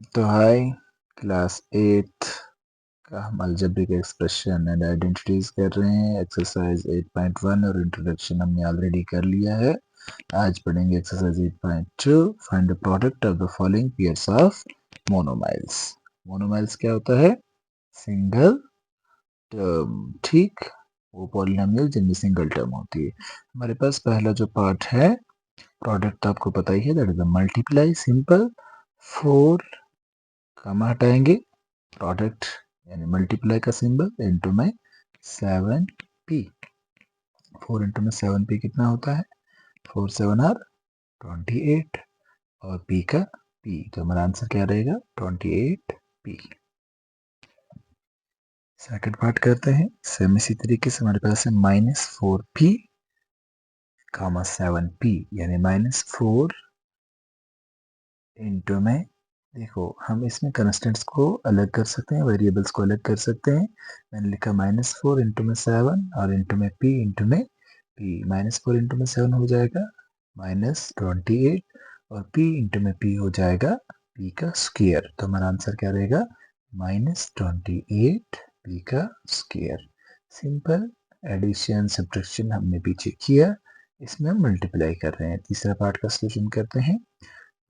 तो हाय क्लास 8 का हम अलजेब्रिक एक्सप्रेशन एंड आइडेंटिटीज कर रहे हैं। एक्सरसाइज 8.1 और इंट्रोडक्शन हमने ऑलरेडी कर लिया है। आज पढ़ेंगे exercise 8.2, find the product of the following pairs of monomials. Monomials क्या होता है? सिंगल टर्म, ठीक, वो पॉलिनोमियल जिनमें सिंगल टर्म होती है। हमारे पास पहला जो पार्ट है प्रोडक्ट, आपको पता ही है, that is the multiply. Simple, 4 कमा हटाएंगे, प्रोडक्ट यानी मल्टीप्लाई का सिंबल इनटू में 7p। 4 इंटू में 7p कितना होता है? 4 7 आर 28 और p का p, तो हमारा आंसर क्या रहेगा? 28p। सेकंड पार्ट करते हैं। सेम इसी तरीके से हमारे पास है -4p कामा 7p, यानी -4 इंटू में, देखो हम इसमें कंस्टेंट्स को अलग कर सकते हैं, वेरिएबल्स को अलग कर सकते हैं। मैंने लिखा -4 इंटू में 7 और इंटू में p इंटू में p। -4 इंटू में 7 हो जाएगा -28 और p इंटू में p हो जाएगा p का स्क्वायर। तो हमारा आंसर क्या रहेगा? -28 p का स्क्वायर। सिंपल एडिशन सब्ट्रैक्शन हमने पीछे किया, इसमें हम मल्टीप्लाई कर रहे हैं। तीसरा पार्ट का सॉल्यूशन करते हैं।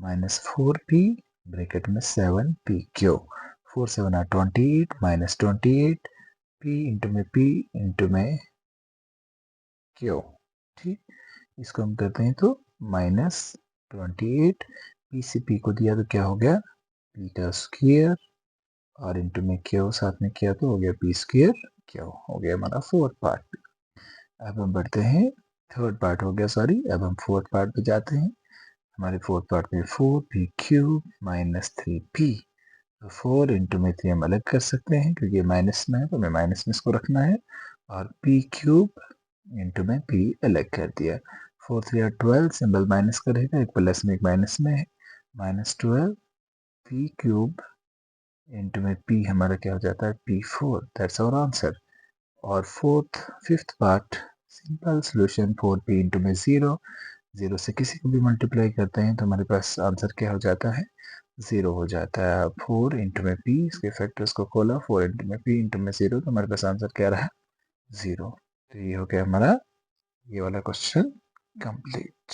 -4p ब्रैकेट में 7p Q, 4 7 are 28 -28 p into में p इंटू में क्यू, ठीक। इसको हम करते हैं तो -28 p से p को दिया तो क्या हो गया? p का स्क्वायर और इंटू में क्यू साथ में किया तो हो गया p स्क्वायर क्यू। हो गया हमारा फोर्थ पार्ट। अब हम बढ़ते हैं, थर्ड पार्ट हो गया, सॉरी। अब हम फोर्थ पार्ट पे जाते हैं। हमारे फोर्थ पार्ट में 4p क्यूब -3p, तो 4 इंटू में 3 हम अलग कर सकते हैं क्योंकि ये माइनस में है, तो हमें माइनस में इसको रखना है। और p क्यूब इंटू में p अलग कर दिया। 4 3 are 12, सिंबल माइनस का रहेगा, एक प्लस में एक माइनस में है। -12 p क्यूब इंटू में p हमारा क्या हो जाता है? p4, that's our answer. और fifth part, simple solution, 4p into में 0, 0 से किसी को भी मल्टीप्लाई करते हैं तो हमारे पास आंसर क्या हो जाता है? 0 हो जाता है। 4 इंटू में p, इसके फैक्टर्स को खोला, 4 इंटू में p इंटू में 0, तो हमारे पास आंसर क्या रहा? 0। तो ये हो गया हमारा ये वाला क्वेश्चन कंप्लीट।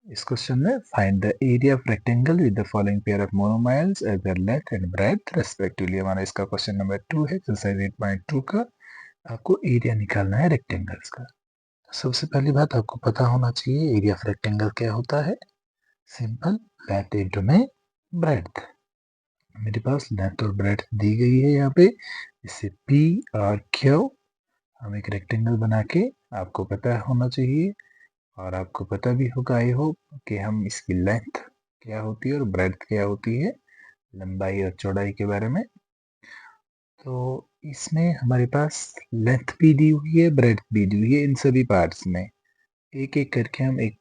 इस क्वेश्चन में find the area of rectangle with the following pair of monomials as their length and breadth respectively. हमारा इसका क्वेश्चन नंबर 2 है, एक्सरसाइज 8.2 का। आपको एरिया निकालना है रेक्टेंगल्स का। सबसे पहली बात आपको पता होना चाहिए एरिया ऑफ रेक्टेंगल क्या होता है। सिंपल, लेंथ इंटू में ब्रेड्थ। मेरे पास लेंथ और ब्रेड्थ दी गई है यहाँ पे, इससे P और Q हम एक रेक्टेंगल बना के, आपको पता होना चाहिए और आपको पता भी होगा आई होप कि हम इसकी लेंथ क्या होती है और ब्रेड्थ क्या होती है, लंबाई और चौड़ाई के बारे में। तो इसमें हमारे पास लेंथ भी दी हुई है, ब्रेड्थ भी दी हुई है। इन सभी पार्ट्स में एक एक करके हम एक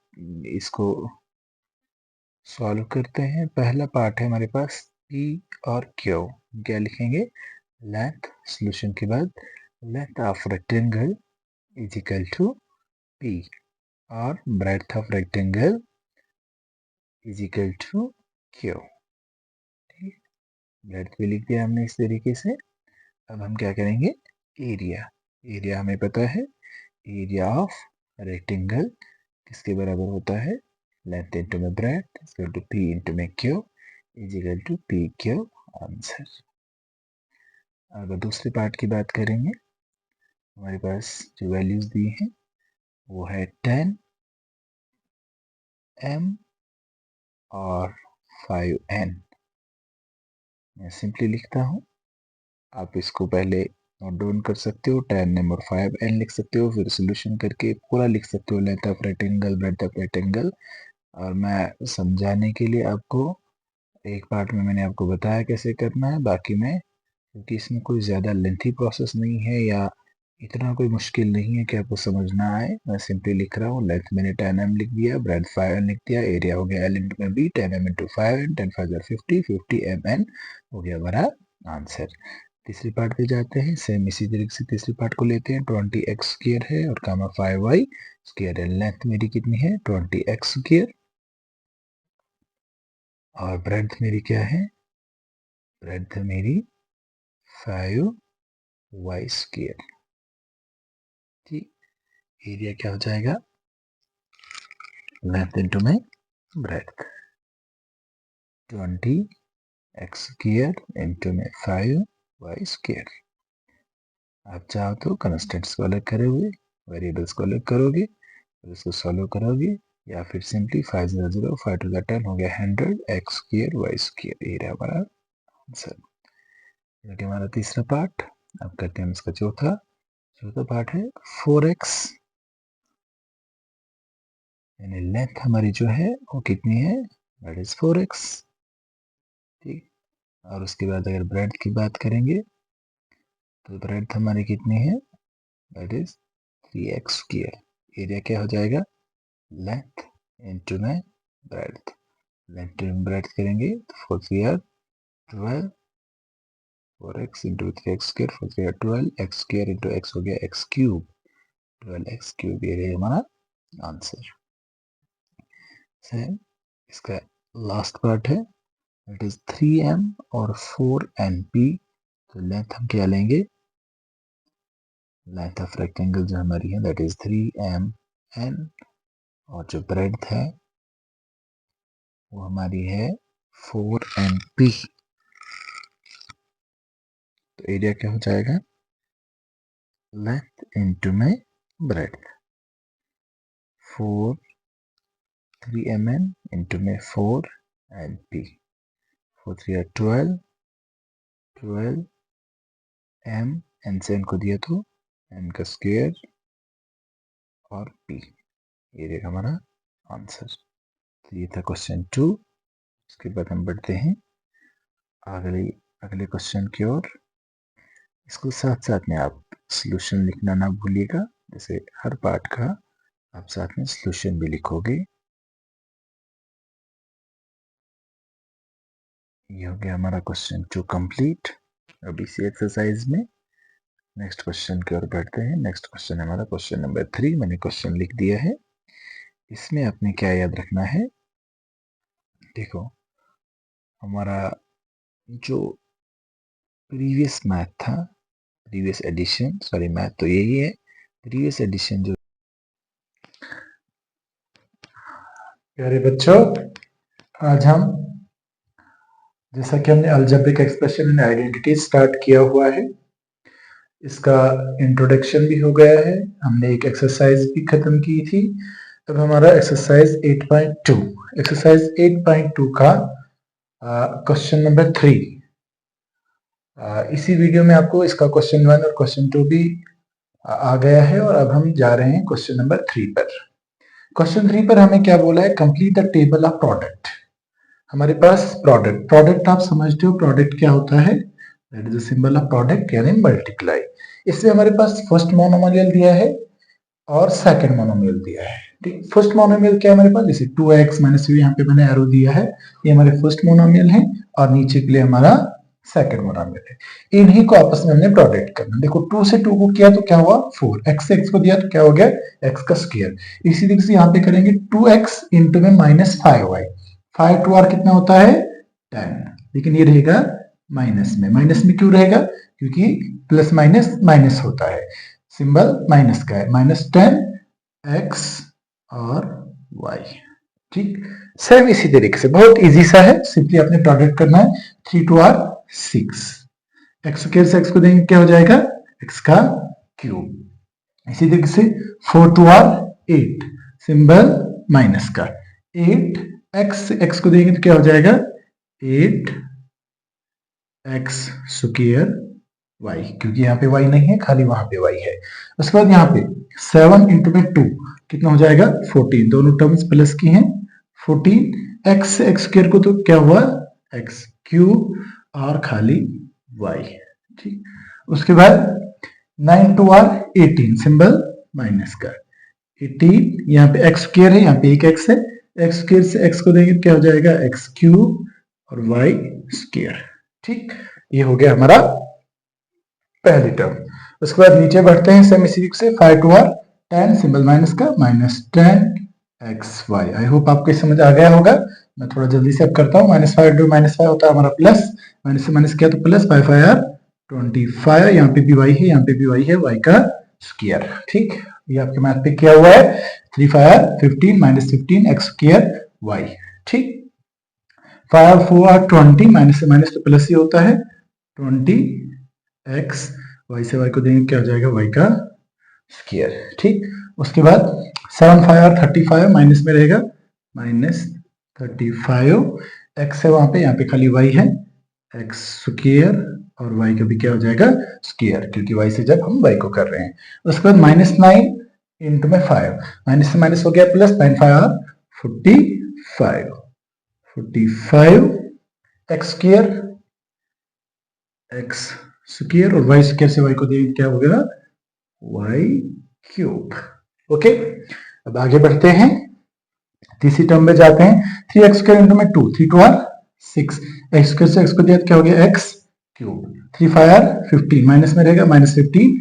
इसको सॉल्व करते हैं। पहला पार्ट है हमारे पास P और Q। क्या लिखेंगे? लेंथ, सॉल्यूशन के बाद length of rectangle is equal to P और breadth of rectangle is equal to Q। ठीक, ब्रेड्थ भी लिख दिया हमने इस तरीके से। अब हम क्या करेंगे? एरिया। एरिया हमें पता है, एरिया ऑफ रेक्टेंगल किसके बराबर होता है? लेंथ इंटू में breadth equal to P into में Q is equal to P Q answer. अगर दूसरे पार्ट की बात करेंगे, हमारे पास जो वैल्यूज दी हैं वो है 10m और 5n। मैं सिंपली लिखता हूँ, आप इसको पहले नोट डाउन कर सकते हो, 10m और 5n लिख सकते हो, फिर सोल्यूशन करके पूरा लिख सकते हो, length of rectangle, breadth of rectangle. और मैं समझाने के लिए आपको एक पार्ट में मैंने आपको बताया कैसे करना है, बाकी में क्योंकि इसमें कोई ज़्यादा लेंथी प्रोसेस नहीं है या इतना कोई मुश्किल नहीं है कि आपको समझना आए, मैं सिंपली लिख रहा हूँ। लेंथ मैंने 10m लिख दिया, ब्रेड 5n लिख दिया, एरिया हो गया L इंटू में B, 10m into 5n, 10 5 50, 50mn हो गया हमारा आंसर। तीसरी पार्ट पे जाते हैं, सेम इसी तरीके से तीसरी पार्ट को लेते हैं। 20x स्क्वायर है और कामा 5y स्क्वायर है। लेंथ मेरी कितनी है? 20x स्क्वायर और ब्रेड्थ मेरी क्या है, ब्रेड्थ मेरी 5y स्क्वायर। ठीक, एरिया क्या हो जाएगा, लेंथ इंटू में ब्रेड्थ, 20x स्क्वायर इंटू में 5y स्क्वायर। आप चाहो तो कंस्टेंट्स को अलग करे हुए वेरिएबल्स को अलग करोगे और इसको सॉल्व करोगे, या फिर सिंपली 5 0 0 5 टू द 10 हो गया 100 x स्क्वायर y स्क्वायर। ये रहा हमारा आंसर। ये हमारा तीसरा पार्ट। अब करते हैं इसका चौथा पार्ट है 4x, यानी लेंथ हमारी जो है वो कितनी है, दैट इज 4x। ठीक, और उसके बाद अगर ब्रेड्थ की बात करेंगे तो ब्रेड्थ हमारी कितनी है, that is 3x square. Area क्या हो जाएगा, लेंथ इंटू में ब्रेड्थ, लेंथ इंटू ब्रेड्थ करेंगे तो 4 3 are 12, 4x into 3x square, 4 3 are 12, x square into x हो गया x क्यूब, 12x क्यूब। ये हमारा आंसर है। इसका लास्ट पार्ट है, इट इज 3m और 4np। तो लेंथ हम क्या लेंगे, लेंथ ऑफ रेक्टेंगल जो हमारी है दैट इज 3mn, और जो ब्रेड्थ है वो हमारी है 4np। तो एरिया क्या हो जाएगा, लेंथ इंटू में ब्रेड्थ, 4 3mn इंटू में 4np, 4 3 are 12, 12 m, n से n को दिया तो n का स्क्वायर और p, ये रहेगा हमारा आंसर। तो ये था क्वेश्चन 2। उसके बाद हम बढ़ते हैं अगले क्वेश्चन की ओर। इसको साथ साथ में आप सॉल्यूशन लिखना ना भूलिएगा, जैसे हर पार्ट का आप साथ में सॉल्यूशन भी लिखोगे। ये हो गया हमारा क्वेश्चन 2 कंप्लीट। अब इसी एक्सरसाइज में नेक्स्ट क्वेश्चन की ओर बढ़ते हैं। नेक्स्ट क्वेश्चन हमारा क्वेश्चन नंबर 3। मैंने क्वेश्चन लिख दिया है, इसमें आपने क्या याद रखना है, देखो हमारा जो प्रीवियस मैथ था, प्रीवियस एडिशन, सॉरी मैथ तो यही है, प्रीवियस एडिशन जो, प्यारे बच्चों, आज हम जैसा कि हमने algebraic expression and identity start किया हुआ है, इसका इंट्रोडक्शन भी हो गया है, हमने एक एक्सरसाइज भी खत्म की थी। अब हमारा एक्सरसाइज 8.2, एक्सरसाइज 8.2 का क्वेश्चन नंबर 3। इसी वीडियो में आपको इसका क्वेश्चन 1 और क्वेश्चन 2 भी आ गया है, और अब हम जा रहे हैं क्वेश्चन नंबर 3 पर। क्वेश्चन 3 पर हमें क्या बोला है, complete the table of product. हमारे पास प्रोडक्ट आप समझते हो, प्रोडक्ट क्या होता है, that is the symbol of product यानी मल्टीप्लाई। इसमें हमारे पास फर्स्ट मोनोमियल दिया है और सेकंड मोनोमियल दिया है। ठीक, फर्स्ट मोनोमियल क्या है हमारे पास, जैसे 2x माइनस यहाँ पे मैंने एरो दिया है, ये हमारे फर्स्ट मोनोमियल है, और नीचे के लिए हमारा सेकंड मोनोमियल है। इन्हीं को आपस में हमने प्रोडक्ट करना। देखो 2 से 2 को किया तो क्या हुआ 4, x से x को दिया तो क्या हो गया x का स्क्वायर। इसी तरीके से यहाँ पे करेंगे 2x इंटू में माइनस 5y, 5 2 r कितना होता है 10, लेकिन ये रहेगा माइनस में। माइनस में क्यों रहेगा, क्योंकि प्लस माइनस माइनस होता है, सिंबल माइनस का है, माइनस 10x और y। ठीक, सेम इसी तरीके से बहुत इजी सा है, सिंपली आपने प्रोडक्ट करना है। 3 2 r 6, x स्क्वायर से x को देंगे क्या हो जाएगा x का क्यूब। इसी तरीके से 4 2 r 8, सिंबल माइनस का, 8 x से x को देंगे तो क्या हो जाएगा 8 x स्क्वायर y, क्योंकि यहाँ पे y नहीं है, खाली वहां पे y है। उसके बाद यहाँ पे 7 इंटू में 2 कितना हो जाएगा 14, दोनों टर्म्स प्लस की हैं, 14 x से x स्क्वायर को तो क्या हुआ x क्यूब और खाली y। ठीक, उसके बाद 9 2 r 18, सिंबल माइनस का, 18 यहाँ पे x स्क्वायर है, यहाँ पे एक x है, x स्क्वायर से x को देंगे क्या हो जाएगा x क्यूब और y स्क्वायर। ठीक, ये हो गया हमारा पहली टर्म। उसके बाद नीचे बढ़ते हैं सेम इसी से 5 2 r 10, सिंबल माइनस का, minus 10 x y। I hope आपको समझ आ गया होगा। मैं थोड़ा जल्दी से अब करता हूँ। -5 इंटू -5 होता है हमारा प्लस, माइनस से माइनस किया तो प्लस, 5 5 आर 25, यहाँ पे भी वाई है, यहाँ पे भी वाई है, वाई का स्क्वायर। ठीक, ये आपके मैथ पे किया हुआ है। 3 5 आर 15 -15 एक्स स्क्वायर वाई। ठीक, 5 4 आर 20, माइनस से माइनस तो प्लस ही होता है, 20 एक्स, वाई से वाई को देंगे क्या हो जाएगा, वाई का स्क्वायर। ठीक, उसके बाद 7 5 आर 35, माइनस में रहेगा, -35 एक्स है वहां पे, यहाँ पे खाली वाई है, एक्स स्क्वायर, और वाई का भी क्या हो जाएगा, स्क्वायर, क्योंकि वाई से जब हम वाई को कर रहे हैं। उसके बाद -9 इंटू में 5, माइनस से माइनस हो गया plus, 9 5 are 45 x square, x square, और वाई स्क्वायर से वाई को देंगे क्या हो गया, वाई क्यूब। ओके, अब आगे बढ़ते हैं, तीसरी टर्म में जाते हैं। 3x स्क्वायर इंटू में 2, 3 2 आर 6, एक्स स्क्वायर से एक्स को दिया क्या हो गया, एक्स क्यूब। 3 5 आर 15, माइनस में रहेगा, -15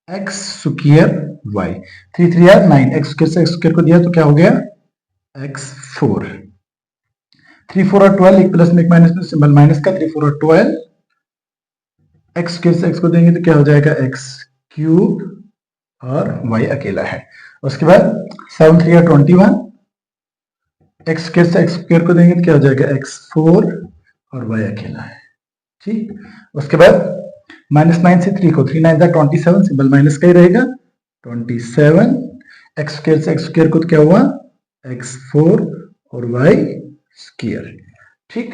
x square y. 3 3 are 9, x square से एक्स स्क्वायर को दिया तो क्या हो गया, एक्स 4। 3 4 आर 12, एक प्लस में एक माइनस में, सिंबल माइनस का, 3 4 आर 12, एक्स स्क्वायर से एक्स को देंगे तो क्या हो जाएगा, एक्स क्यूब, और वाई अकेला है। उसके बाद 7 3 आर 21, एक्स स्क्वायर से एक्स स्क्वायर को देंगे तो क्या हो जाएगा, x4, और y अकेला है। ठीक, उसके बाद -9 से 3 को, 3 9 27, सिंबल माइनस का ही रहेगा, 27, एक्स स्क्वायर से एक्स स्क्वायर को तो क्या हुआ, x4, और y स्क्वायर। ठीक,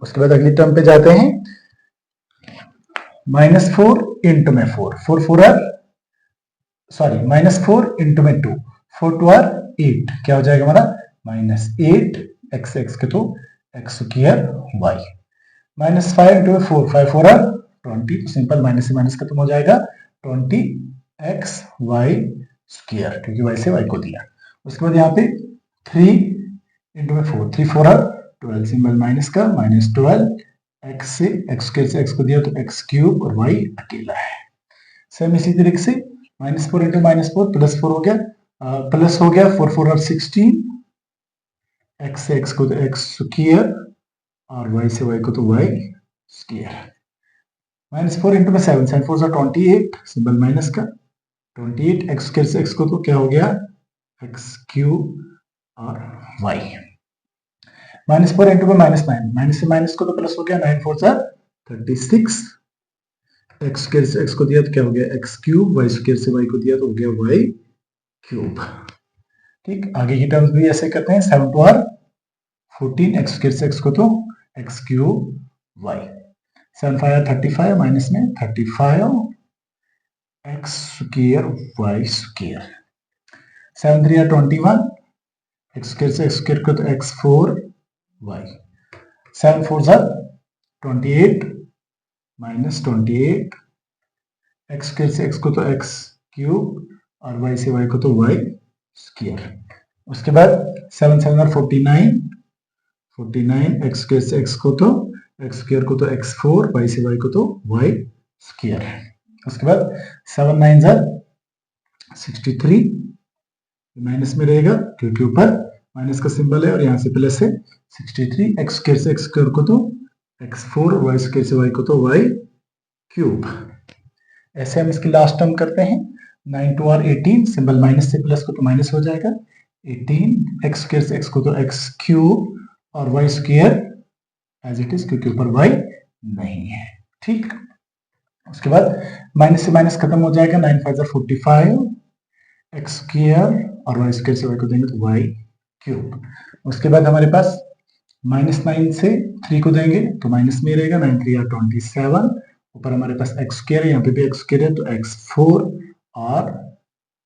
उसके बाद अगली टर्म पे जाते हैं, -4 इंटू में 4, 4 4 आर सॉरी -4 इंटू में 2, 4 2 आर 8, क्या हो जाएगा हमारा, -8 एक्स एक्स के तो एक्स स्क्वायर वाई। -5 इंटू में 4, 5 4 आर 20, तो सिंपल माइनस से माइनस खत्म हो जाएगा, 20 एक्स वाई स्क्वायर, क्योंकि वाई से वाई को दिया। उसके बाद यहाँ पे 3 इंटू में 4, 3 4 आर 12, सिंबल माइनस का, -12 एक्स से एक्स स्क्वायर से एक्स को दिया तो एक्स क्यूब, और वाई अकेला है। सेम इसी तरीके से -4 इंटू -4, +4 हो गया, प्लस हो गया, 4 4 आर 16, एक्स से एक्स को तो एक्स स्क्वायर, और वाई से वाई को तो वाई स्क्वायर। -4 इंटू में 7, 7 4 28, सिंबल माइनस का, 28 एक्स स्क्वायर से एक्स को तो क्या हो गया, एक्स क्यूब, और वाई। -4 इंटू में -9, माइनस से माइनस को तो प्लस हो गया, 9 4 36, एक्स स्क्वायर से एक्स को दिया तो क्या हो गया, एक्स क्यूब, वाई स्क्वायर से वाई को दिया तो हो गया वाई क्यूब। ठीक, आगे की टर्म्स भी ऐसे करते हैं, 7 2 आर 14, एक्स स्क्वायर से एक्स को तो x cube y. 7 5 are 35, minus में 35 x square y square. 7 3 are 21, x square से एक्स स्क्वायर को तो x 4 y. 7 4 are 28, -28 x square से एक्स को तो एक्स क्यूब, और वाई से वाई को तो वाई स्क्वायर। उसके बाद 7 7 आर 49, 49 एक्स स्क्वायर से एक्स को तो एक्स स्क्वायर को तो एक्स 4, वाई से वाई को तो वाई स्क्वायर। उसके बाद 7 9 आर 63, माइनस में रहेगा क्योंकि ऊपर माइनस का सिंबल है और यहाँ से प्लस है, 63 एक्स स्क्वायर से एक्स स्क्वायर को तो एक्स 4, वाई स्क्वायर से वाई को तो वाई क्यूब। ऐसे हम इसकी लास्ट टर्म करते हैं, 9 2 आर 18, सिंबल माइनस से प्लस को तो माइनस हो जाएगा, 18 एक्स स्क्वायर से एक्स को तो एक्स क्यूब, और y square as it is, क्योंकि ऊपर वाई नहीं है। ठीक, उसके बाद माइनस से माइनस खत्म हो जाएगा, 9 5 45 एक्स स्क्वायर, और वाई स्क्वायर से वाई को देंगे तो वाई क्यूब। उसके बाद हमारे पास -9 से 3 को देंगे तो माइनस में रहेगा, 9 3 आर 27, ऊपर हमारे पास एक्स स्क्वायर है, यहाँ पे भी एक्स स्क्वायर है तो एक्स 4, और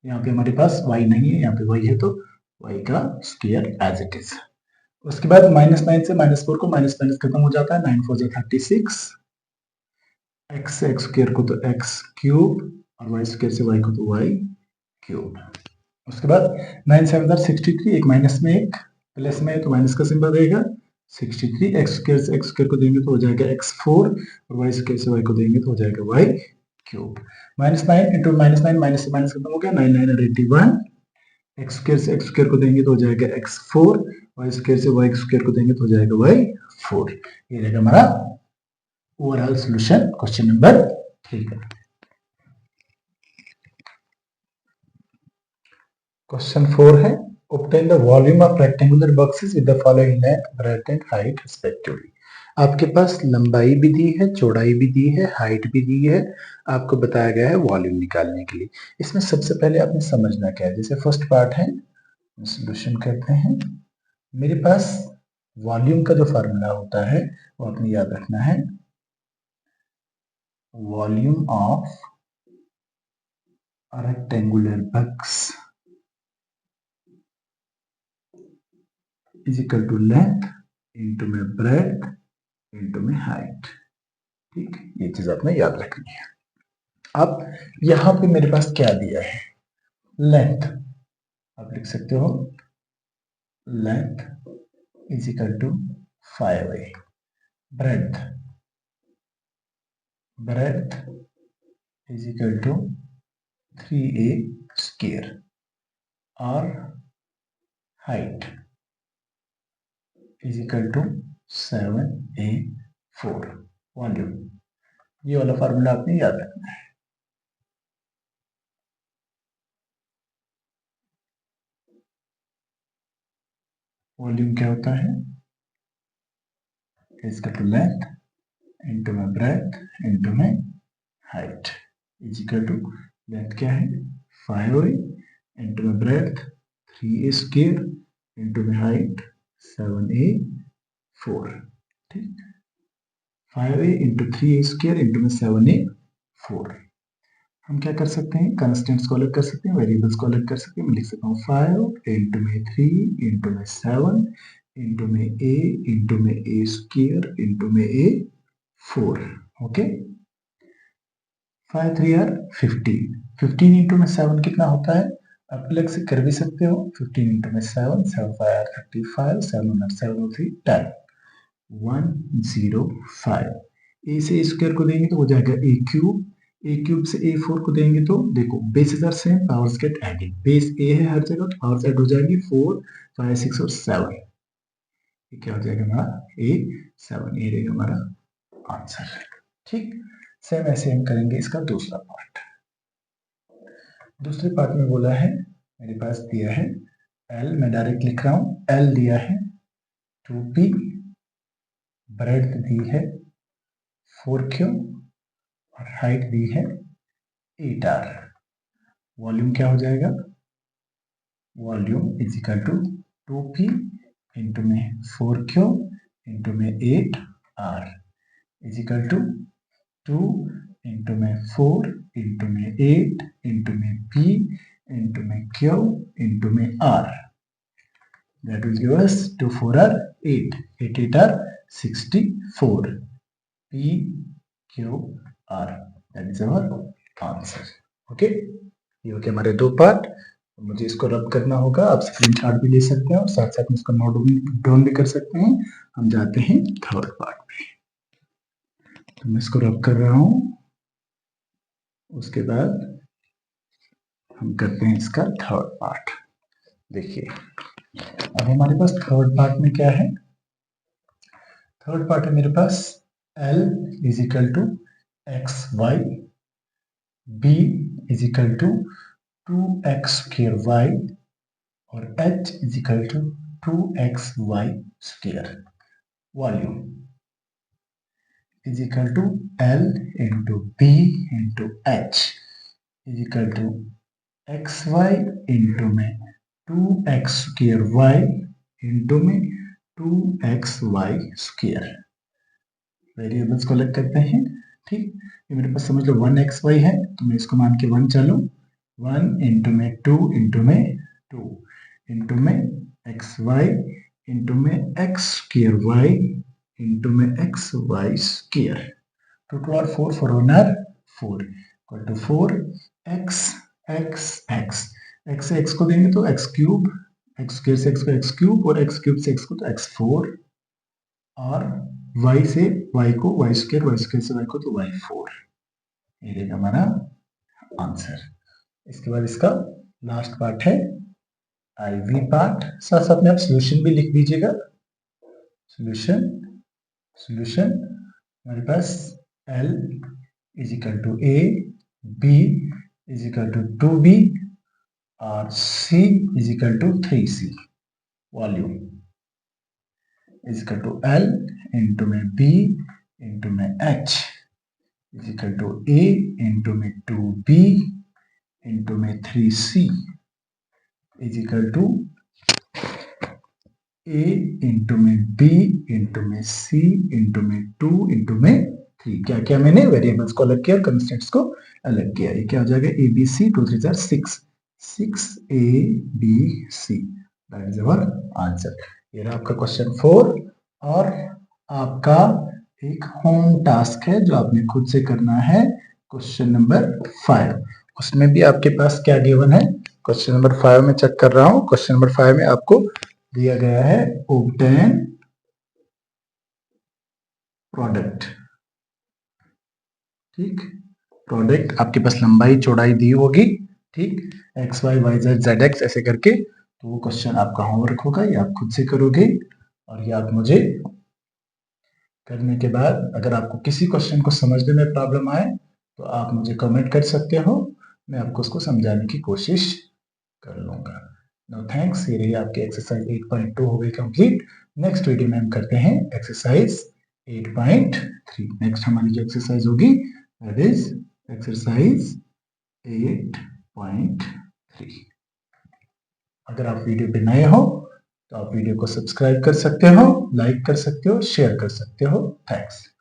यहाँ पे हमारे पास वाई नहीं है, यहाँ पे वाई है तो वाई का स्क्वायर एज इट इज। उसके बाद -9 से -4 को माइनस माइनस खत्म हो जाता है, 9 4 36, एक्स से एक्स स्क्वायर को तो एक्स क्यूब, और वाई स्क्वायर से वाई को तो वाई क्यूब। उसके बाद 9 7 63, एक माइनस में एक प्लस में तो माइनस का सिंबल रहेगा, 63 एक्स स्क्वायर से एक्स स्क्वायर को देंगे तो हो जाएगा x4, और वाई स्क्वायर से वाई को देंगे तो हो जाएगा वाई क्यूब। -9 इंटू -9, माइनस से माइनस खत्म हो गया, 9 9 81, एक्स स्क्वायर से एक्स स्क्वायर को देंगे तो हो जाएगा x4, वाई स्क्वायर से वाई स्क्वायर को देंगे तो हो जाएगा वाई 4। ये रहेगा हमारा ओवरऑल सोल्यूशन क्वेश्चन नंबर 3 का। क्वेश्चन 4 है obtain the volume of rectangular boxes with the following length, breadth and height respectively। आपके पास लंबाई भी दी है, चौड़ाई भी दी है, हाइट भी दी है, आपको बताया गया है वॉल्यूम निकालने के लिए। इसमें सबसे पहले आपने समझना क्या है, जैसे फर्स्ट पार्ट है सॉल्यूशन करते हैं। मेरे पास वॉल्यूम का जो फार्मूला होता है वो आपने याद रखना है, volume of rectangular box is equal to length into में ब्रेथ इंटू में हाइट। ठीक, ये चीज आपने याद रखनी है। अब यहां पे मेरे पास क्या दिया है, लेंथ, आप लिख सकते हो length is equal to 5a, breadth breadth is equal to 3a square और height is equal to 7a4 volume. ये वाला फार्मूला आपने याद रखना है। वॉल्यूम क्या होता है, is equal to length into में ब्रेथ इंटू में height is equal to, length क्या है 5a इंटू में ब्रेथ 3a स्क्वायर इंटू में हाइट 7a4। ठीक, 5a into 3a square into में 7a4। हम क्या कर सकते हैं, कंस्टेंट्स को अलग कर सकते हैं, वेरिएबल्स को अलग कर सकते हैं। मैं लिख सकता हूँ 5 इंटू में 3 इंटू में 7 इंटू में a इंटू में a स्क्वायर इंटू में a4। ओके, 5 3 आर 15, 15 इंटू में 7 कितना होता है, आप अलग से कर भी सकते हो। 15 इंटू में 7, 7 5 आर 35, 7 आर 7 3 10, 105। ए से ए स्क्वायर को देंगे तो हो जाएगा ए क्यूब, ए क्यूब से ए फोर को देंगे तो देखो bases are same, powers get added, base a है हर जगह तो पावर्स ऐड हो जाएंगी 4 5 6 और 7। ये क्या हो जाएगा हमारा ए 7, ये रहेगा हमारा आंसर। ठीक, सेम ऐसे हम करेंगे इसका दूसरा पार्ट। दूसरे पार्ट में बोला है, मेरे पास दिया है एल, मैं डायरेक्ट लिख रहा हूं, एल दिया है 2p, ब्रेड्थ दी है 4q और हाइट दी है 8r। वॉल्यूम क्या हो जाएगा, volume is equal to 2p into में 4q इंटू में 8r is equal to 2 into में 4 इंटू में 8 इंटू में p इंटू में q इंटू में r। That will give us 2 4 are 8, 8 8 are 64, p q r, that is our answer। Okay, ये हो गया हमारे दो पार्ट। मुझे इसको रब करना होगा, आप स्क्रीनशॉट भी ले सकते हैं और साथ साथ में इसको नोट डाउन भी कर सकते हैं। हम जाते हैं थर्ड पार्ट पे, तो मैं इसको रब कर रहा हूं, उसके बाद हम करते हैं इसका थर्ड पार्ट। देखिए अब हमारे पास थर्ड पार्ट में क्या है, थर्ड पार्ट है मेरे पास L is equal to x y, B is equal to 2x square y और H is equal to 2x y square. Volume is equal to L into B into H is equal to x y into में 2x square Y into में 2x y square. Variables को अलग करते हैं। ठीक, ये मेरे पास समझ लो 1xy है तो मैं इसको मान के 1 चलूं, 1 इंटू में 2 इंटू में 2 इंटू में xy इंटू में x स्क्वायर y इंटू में x y square. 2 2 are 4, 4 1 are 4 equal to 4 x x x, x से x को देंगे तो x क्यूब, x स्क्वायर से x को x क्यूब और x क्यूब से x को तो x4 और y से y को y स्क्वायर से y को तो y4। ये रहेगा हमारा आंसर। इसके बाद इसका लास्ट पार्ट है IV पार्ट, साथ साथ में आप सोल्यूशन भी लिख दीजिएगा। सोल्यूशन हमारे पास L is equal to A, B is equal to 2B और C is equal to 3C। Volume is equal to L into में B इंटू में H is equal to A into में 2B into में 3C is equal to A into में B into में C into में 2 into में 3। क्या क्या मैंने वेरिएबल्स को अलग किया और कंस्टेंट्स को अलग किया। ये क्या हो जाएगा, ABC 2 3 4 6 6ABC, that is our answer. ये रहा आपका क्वेश्चन 4 और आपका एक होम टास्क है जो आपने खुद से करना है, क्वेश्चन नंबर 5। उसमें भी आपके पास क्या गिवन है, क्वेश्चन नंबर 5 में चेक कर रहा हूं। क्वेश्चन नंबर 5 में आपको दिया गया है ऑब्टेन प्रोडक्ट। ठीक, प्रोडक्ट आपके पास लंबाई चौड़ाई दी होगी, ठीक, x y y z z x ऐसे करके। तो वो क्वेश्चन आपका होमवर्क होगा, ये आप खुद से करोगे और ये आप मुझे करने के बाद अगर आपको किसी क्वेश्चन को समझने में प्रॉब्लम आए तो आप मुझे कमेंट कर सकते हो, मैं आपको उसको समझाने की कोशिश कर लूंगा। नो थैंक्स, ये रही आपकी एक्सरसाइज 8.2 हो गई कंप्लीट। नेक्स्ट वीडियो में हम करते हैं एक्सरसाइज 8.3। नेक्स्ट हमारी जो एक्सरसाइज होगी दैट इज एक्सरसाइज 8.3। अगर आप वीडियो पे नए हो तो आप वीडियो को सब्सक्राइब कर सकते हो, लाइक कर सकते हो, शेयर कर सकते हो। थैंक्स।